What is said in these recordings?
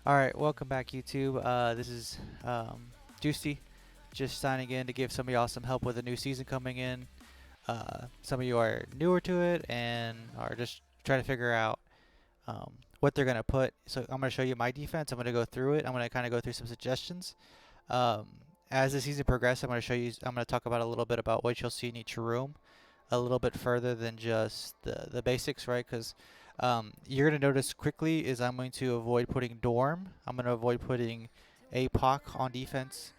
Alright, welcome back YouTube. This is Juicy, just signing in to give some of y'all some help with a new season coming in. Some of you are newer to it and are just trying to figure out what they're going to put. So I'm going to show you my defense. I'm going to go through it. I'm going to kind of go through some suggestions. Um, as the season progresses, I'm going to talk about a little bit about what you'll see in each room a little bit further than just the basics, right? Because you're going to notice quickly is I'm going to avoid putting Dorm. I'm going to avoid putting APOC on defense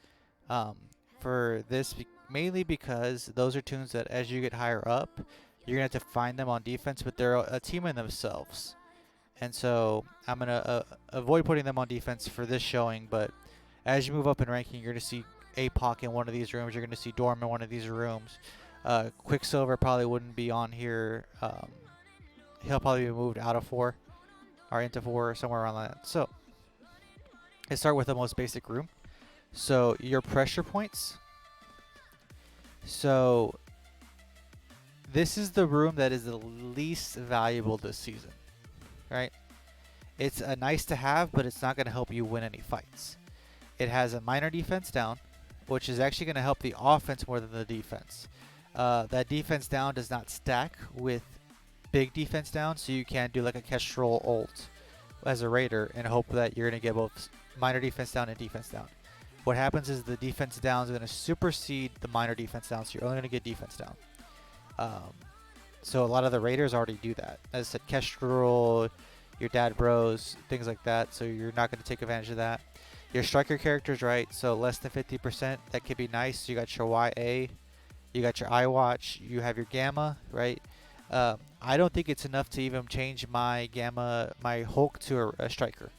um, for this, mainly because those are tunes that as you get higher up, you're going to have to find them on defense, but they're a team in themselves. And so I'm going to avoid putting them on defense for this showing, but as you move up in ranking, you're going to see APOC in one of these rooms. You're going to see Dorm in one of these rooms. Quicksilver probably wouldn't be on here. He'll probably be moved out of 4 or into 4 or somewhere around that. So let's start with the most basic room. So your pressure points. So this is the room that is the least valuable this season, right? It's a nice to have, but it's not going to help you win any fights. It has a minor defense down, which is actually going to help the offense more than the defense. That defense down does not stack with big defense down, so you can do like a Kestrel ult as a Raider and hope that you're going to get both minor defense down and defense down. What happens is the defense down is going to supersede the minor defense down, so you're only going to get defense down. So a lot of the Raiders already do that. As I said, Kestrel, your dad bros, things like that, so you're not going to take advantage of that. Your striker characters, right, so less than 50%, that could be nice. You got your YA, you got your iWatch, you have your Gamma, right? I don't think it's enough to even change my Gamma, my Hulk to a striker.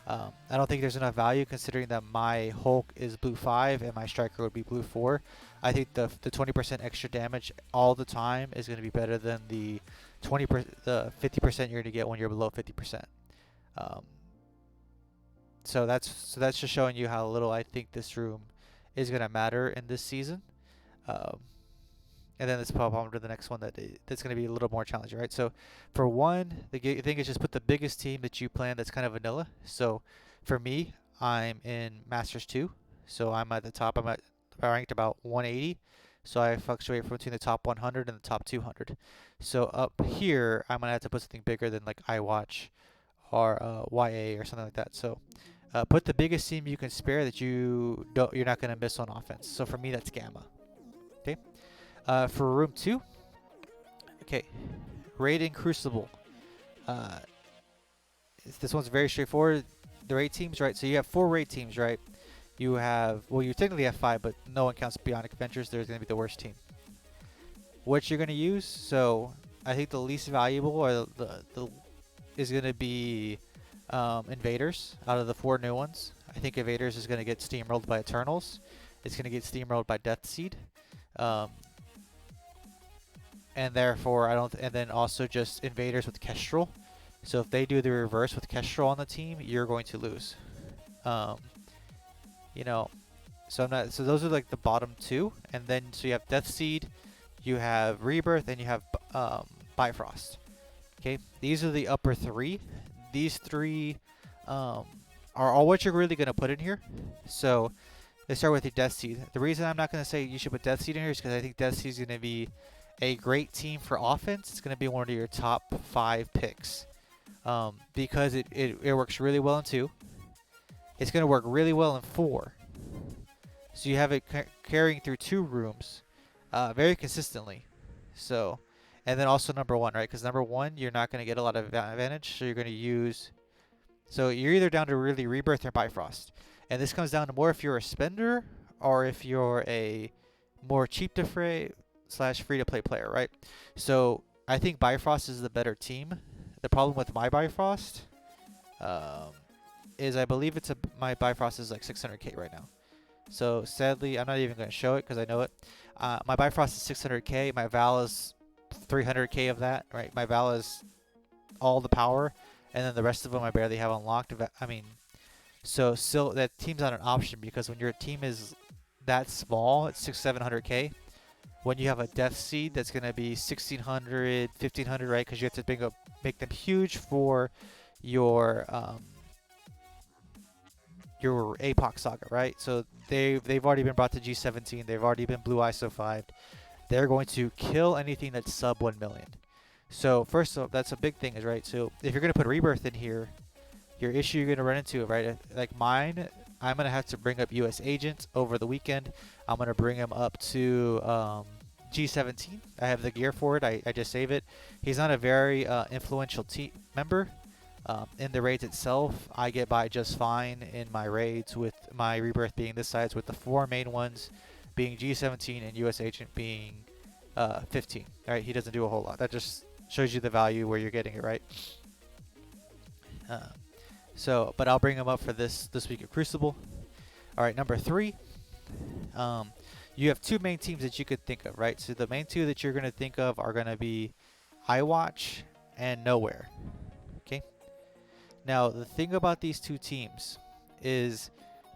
I don't think there's enough value considering that my Hulk is blue 5 and my striker would be blue 4. I think the 20% extra damage all the time is going to be better than the 50% you're going to get when you're below 50%. Um, so that's just showing you how little I think this room is going to matter in this season. Um, and then let's pop on to the next one that's going to be a little more challenging, right? So for one, the thing is just put the biggest team that you plan that's kind of vanilla. So for me, I'm in Masters 2. So I'm at the top. I ranked about 180. So I fluctuate from between the top 100 and the top 200. So up here, I'm going to have to put something bigger than like iWatch or YA or something like that. So put the biggest team you can spare that you're not going to miss on offense. So for me, that's Gamma. Okay. For room 2, okay, Raid Crucible. Uh, this one's very straightforward. The raid teams, right? So you have 4 raid teams, right? You have, well, you technically have 5, but no one counts Bionic Adventures. They're going to be the worst team. What you're going to use, so I think the least valuable or the is going to be Invaders out of the 4 new ones. I think Invaders is going to get steamrolled by Eternals. It's going to get steamrolled by Death Seed. And therefore and then also just Invaders with Kestrel. So if they do the reverse with Kestrel on the team, you're going to lose. You know, so those are like the bottom 2, and then so you have Death Seed, you have Rebirth, and you have Bifrost. Okay, these are the upper 3. These 3 are all what you're really gonna put in here. So let's start with your Death Seed. The reason I'm not gonna say you should put Death Seed in here is because I think Death Seed is gonna be a great team for offense. It's going to be one of your top 5 picks because it works really well in 2. It's going to work really well in 4. So you have it carrying through 2 rooms very consistently. So, and then also number 1, right? Because number 1, you're not going to get a lot of advantage. So you're going to use, so you're either down to really Rebirth or Bifrost. And this comes down to more if you're a spender or if you're a more cheap to fray / free-to-play player, right? So I think Bifrost is the better team. The problem with my Bifrost is I believe my Bifrost is like 600k right now. So sadly, I'm not even going to show it because I know it. My Bifrost is 600k. My Val is 300k of that, right? My Val is all the power, and then the rest of them I barely have unlocked. I mean, so still that team's not an option because when your team is that small, it's 700k. When you have a Death Seed that's going to be 1600, 1500, right? Because you have to make them huge for your your APOC saga, right? So they've already been brought to G17. They've already been blue ISO 5. They're going to kill anything that's sub 1 million. So first off, that's a big thing, is right. So if you're gonna put Rebirth in here, your issue you're gonna run into, right? Like mine, I'm gonna have to bring up U.S. Agent over the weekend. I'm gonna bring him up to G17. I have the gear for it. I just save it. He's not a very influential team member. In the raids itself, I get by just fine in my raids with my Rebirth being this size, with the 4 main ones being G17 and US Agent being 15. Alright, he doesn't do a whole lot. That just shows you the value where you're getting it, right? But I'll bring him up for this week of Crucible. Alright, number 3. You have 2 main teams that you could think of, right? So the main 2 that you're going to think of are going to be iWatch and Nowhere. Okay? Now, the thing about these 2 teams is,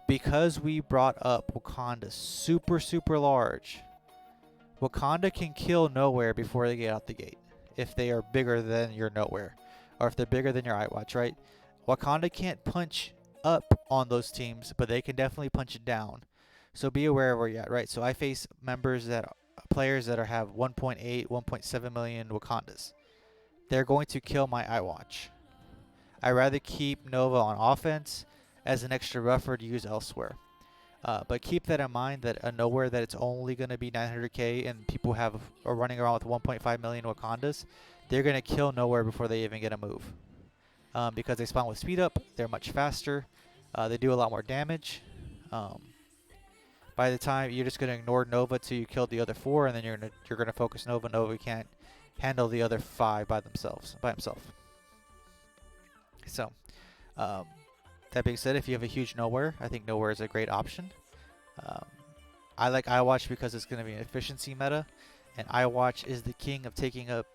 because we brought up Wakanda super, super large, Wakanda can kill Nowhere before they get out the gate, if they are bigger than your Nowhere, or if they're bigger than your iWatch, right? Wakanda can't punch up on those teams, but they can definitely punch it down. So be aware of where you're at, right? So I face players that have 1.8, 1.7 million Wakandas. They're going to kill my iWatch. I'd rather keep Nova on offense as an extra buffer to use elsewhere. But keep that in mind, that a Nowhere that it's only going to be 900k and people are running around with 1.5 million Wakandas, they're going to kill Nowhere before they even get a move. Because they spawn with speed up, they're much faster, they do a lot more damage. By the time, you're just going to ignore Nova till you kill the other 4, and then you're going to focus Nova. Nova can't handle the other 5 by himself. So, that being said, if you have a huge Nowhere, I think Nowhere is a great option. I like iWatch because it's going to be an efficiency meta, and iWatch is the king of taking up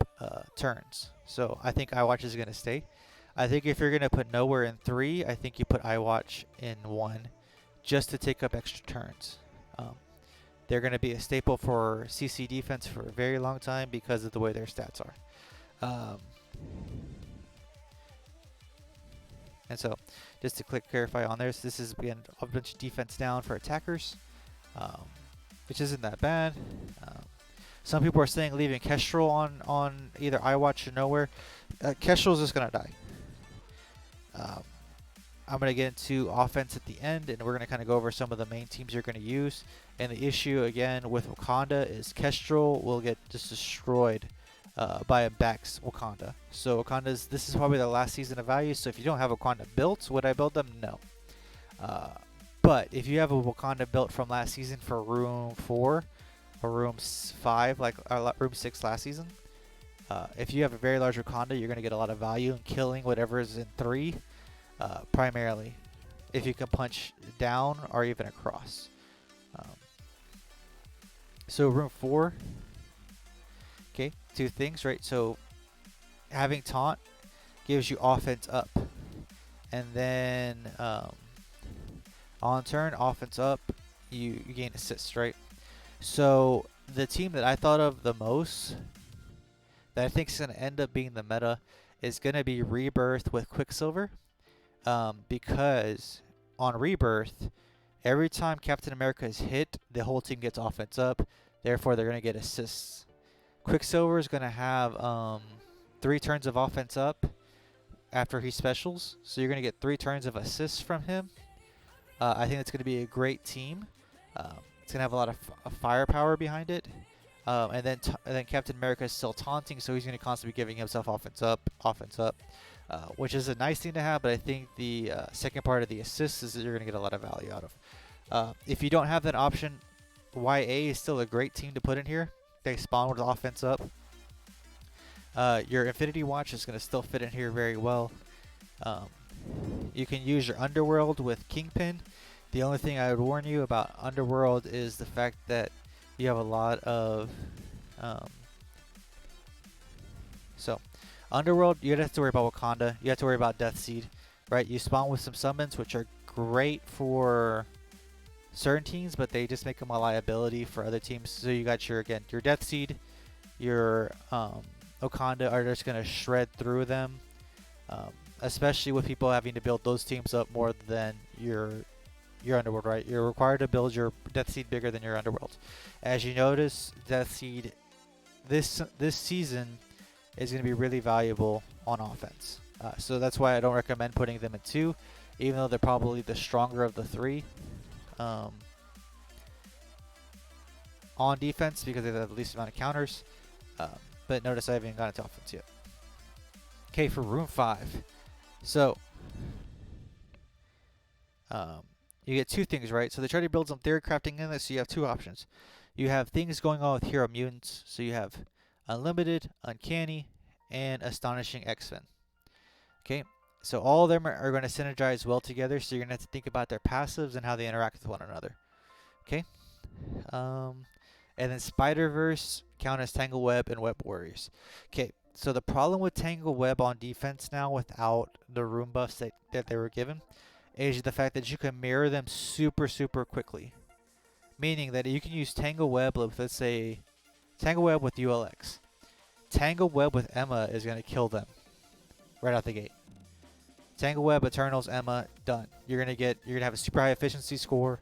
turns. So I think iWatch is going to stay. I think if you're going to put Nowhere in 3, I think you put iWatch in 1, just to take up extra turns. They're going to be a staple for CC defense for a very long time because of the way their stats are. And so, just to clarify on there, so this is again a bunch of defense down for attackers, which isn't that bad. Some people are saying leaving Kestrel on either iWatch or Nowhere. Kestrel's just gonna die. I'm going to get into offense at the end, and we're going to kind of go over some of the main teams you're going to use. And the issue, again, with Wakanda is Kestrel will get just destroyed by a Bax Wakanda. So this is probably the last season of value, so if you don't have Wakanda built, would I build them? No. But if you have a Wakanda built from last season for Room 4 or Room 5, like Room 6 last season, if you have a very large Wakanda, you're going to get a lot of value in killing whatever is in 3. Primarily, if you can punch down or even across. So Room 4, okay, 2 things, right? So having Taunt gives you offense up, and then on turn, offense up, you gain assists, right? So the team that I thought of the most, that I think is going to end up being the meta, is going to be Rebirth with Quicksilver. Because on Rebirth, every time Captain America is hit, the whole team gets offense up. Therefore, they're going to get assists. Quicksilver is going to have 3 turns of offense up after he specials. So you're going to get 3 turns of assists from him. I think it's going to be a great team. It's going to have a lot of firepower behind it. And then Captain America is still taunting, so he's going to constantly be giving himself offense up. Which is a nice thing to have, but I think the second part of the assist is that you're going to get a lot of value out of. If you don't have that option, YA is still a great team to put in here. They spawn with offense up. Your Infinity Watch is going to still fit in here very well. You can use your Underworld with Kingpin. The only thing I would warn you about Underworld is the fact that you have a lot of... Underworld, you don't have to worry about Wakanda. You have to worry about Death Seed, right? You spawn with some summons, which are great for certain teams, but they just make them a liability for other teams. So you got your Death Seed, your Wakanda are just going to shred through them, especially with people having to build those teams up more than your your underworld, right? You're required to build your Death Seed bigger than your underworld. As you notice, Death Seed this season is going to be really valuable on offense. So that's why I don't recommend putting them in 2, even though they're probably the stronger of the 3 on defense because they have the least amount of counters. But notice I haven't gotten to offense yet. Okay, for room 5. So you get 2 things, right? So they try to build some theory crafting in this, so you have 2 options. You have things going on with hero mutants, so you have Unlimited, Uncanny, and Astonishing X-Men. Okay, so all of them are going to synergize well together, so you're going to have to think about their passives and how they interact with one another. Okay, and then Spider-Verse count as Tangle Web and Web Warriors. Okay, so the problem with Tangle Web on defense now without the room buffs that they were given is the fact that you can mirror them super quickly. Meaning that you can use Tangle Web with, let's say, Tangle Web with ULX. Tangle Web with Emma is going to kill them right out the gate. Tangle Web, Eternals, Emma, done. You're gonna have a super high efficiency score.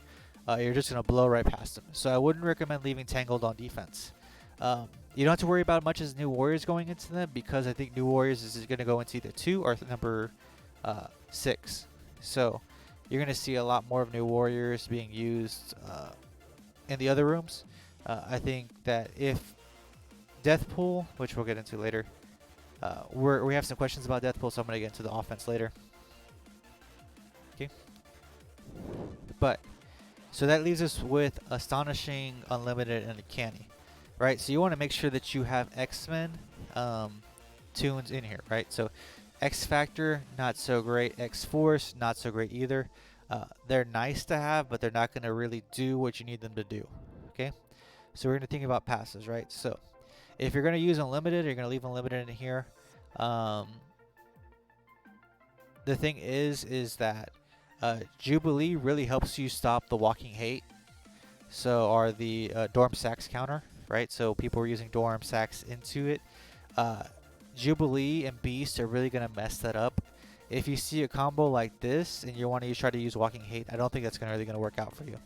You're just gonna blow right past them. So I wouldn't recommend leaving Tangled on defense. You don't have to worry about much as New Warriors going into them because I think New Warriors is gonna go into either 2 or number 6. So you're gonna see a lot more of New Warriors being used in the other rooms. I think that if Deathpool, which we'll get into later, we have some questions about Deathpool, so I'm gonna get into the offense later. Okay, but so that leaves us with Astonishing, Unlimited, and Uncanny, right? So you want to make sure that you have X-Men tunes in here, right? So X Factor, not so great. X Force, not so great either. They're nice to have, but they're not going to really do what you need them to do. Okay, so we're going to think about passives, right? So if you're going to use Unlimited, you're going to leave Unlimited in here. The thing is that Jubilee really helps you stop the Walking Hate. So are the Dorm Sacks counter, right? So people are using Dorm Sacks into it. Jubilee and Beast are really going to mess that up. If you see a combo like this and you want to try to use Walking Hate, I don't think that's really going to work out for you.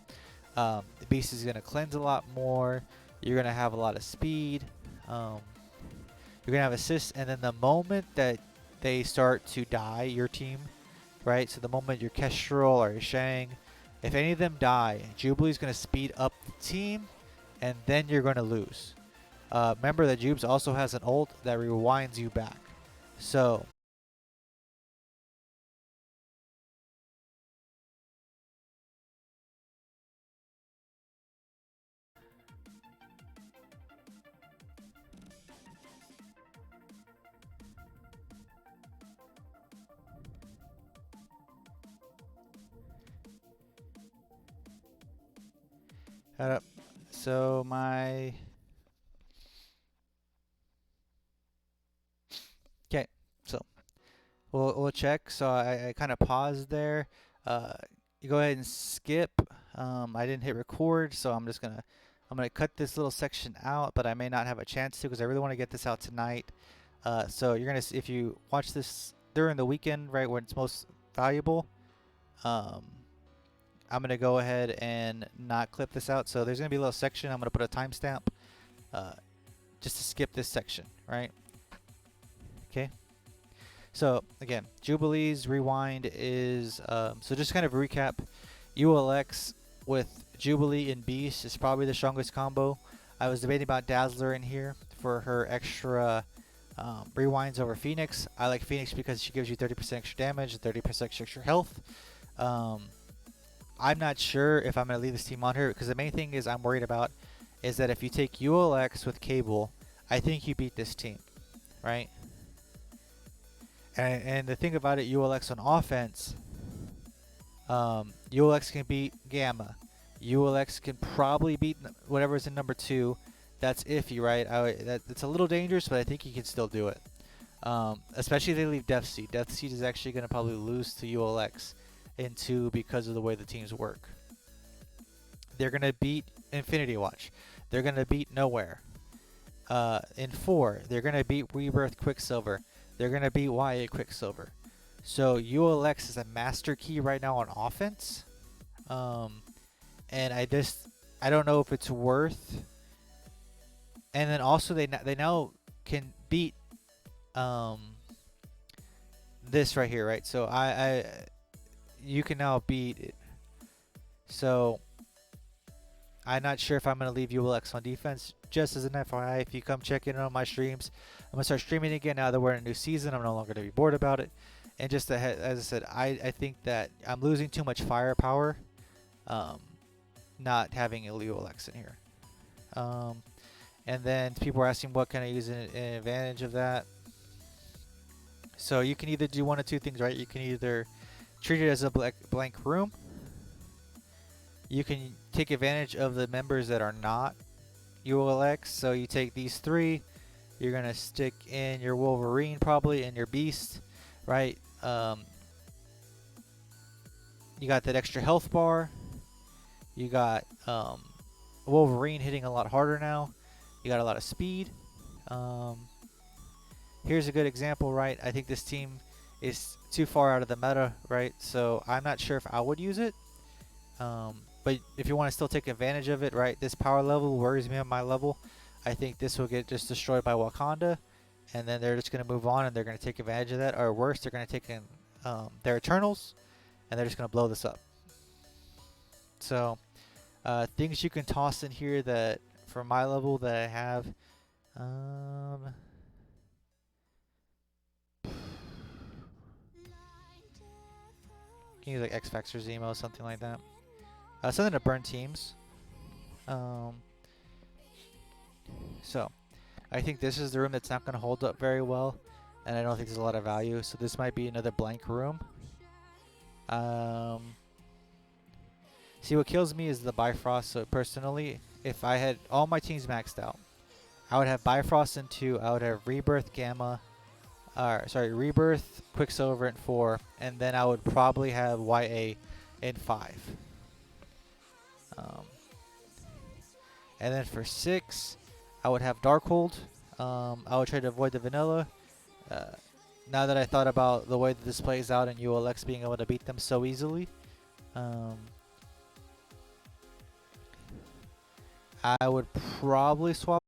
The Beast is going to cleanse a lot more. You're going to have a lot of speed. You're going to have assists, and then the moment that they start to die, your team, right? So the moment your Kestrel or your Shang, if any of them die, Jubilee's going to speed up the team, and then you're going to lose. Remember that Jubes also has an ult that rewinds you back. So my okay, so we'll check. So I kind of paused there. You go ahead and skip. I didn't hit record, so I'm gonna cut this little section out, but I may not have a chance to because I really want to get this out tonight. So you're gonna if you watch this during the weekend, right when it's most valuable, I'm gonna go ahead and not clip this out. So there's gonna be a little section. I'm gonna put a timestamp just to skip this section, right? Okay. So again, Jubilee's rewind is so just kind of recap. ULX with Jubilee and Beast is probably the strongest combo. I was debating about Dazzler in here for her extra rewinds over Phoenix. I like Phoenix because she gives you 30% extra damage, 30% extra health. I'm not sure if I'm going to leave this team on her because the main thing is I'm worried about is that if you take ULX with Cable, I think you beat this team, right? And the thing about it, ULX on offense, ULX can beat Gamma. ULX can probably beat whatever's in number 2. That's iffy, right? It's a little dangerous, but I think he can still do it. Especially if they leave Death Seed. Death Seed is actually going to probably lose to ULX in 2 because of the way the teams work. They're going to beat Infinity Watch. They're going to beat Nowhere. In 4, they're going to beat Rebirth Quicksilver. They're going to beat Wyatt Quicksilver. So ULX is a master key right now on offense. Um, and I don't know if it's worth. And then also they now can beat um this right here, right? So I you can now beat it. So I'm not sure if I'm gonna leave ULX on defense. Just as an FYI, if you come check in on my streams, I'm gonna start streaming again now that we're in a new season. I'm no longer gonna be bored about it. And just as I said, I think that I'm losing too much firepower, um, not having a ULX in here. And then people are asking what can I use in advantage of that. So you can either do one of two things, right? You can either treat it as a blank room. You can take advantage of the members that are not ULX. So you take these three. You're going to stick in your Wolverine probably and your Beast, right? You got that extra health bar. You got Wolverine hitting a lot harder now. You got a lot of speed. Here's a good example, right? I think this team is too far out of the meta, right? So I'm not sure if I would use it. But if you want to still take advantage of it, right? This power level worries me on my level. I think this will get just destroyed by Wakanda. And then they're just going to move on and they're going to take advantage of that. Or worse, they're going to take in their Eternals. And they're just going to blow this up. So things you can toss in here that, for my level, that I have. Can use like X Factor Zemo, something like that. Something to burn teams. So, I think this is the room that's not going to hold up very well, and I don't think there's a lot of value. So this might be another blank room. See, what kills me is the Bifrost. So personally, if I had all my teams maxed out, I would have Bifrost in 2. I would have Rebirth, Gamma. Rebirth, Quicksilver in 4, and then I would probably have YA in 5. And then for 6, I would have Darkhold. I would try to avoid the vanilla. Now that I thought about the way that this plays out and ULX being able to beat them so easily, I would probably swap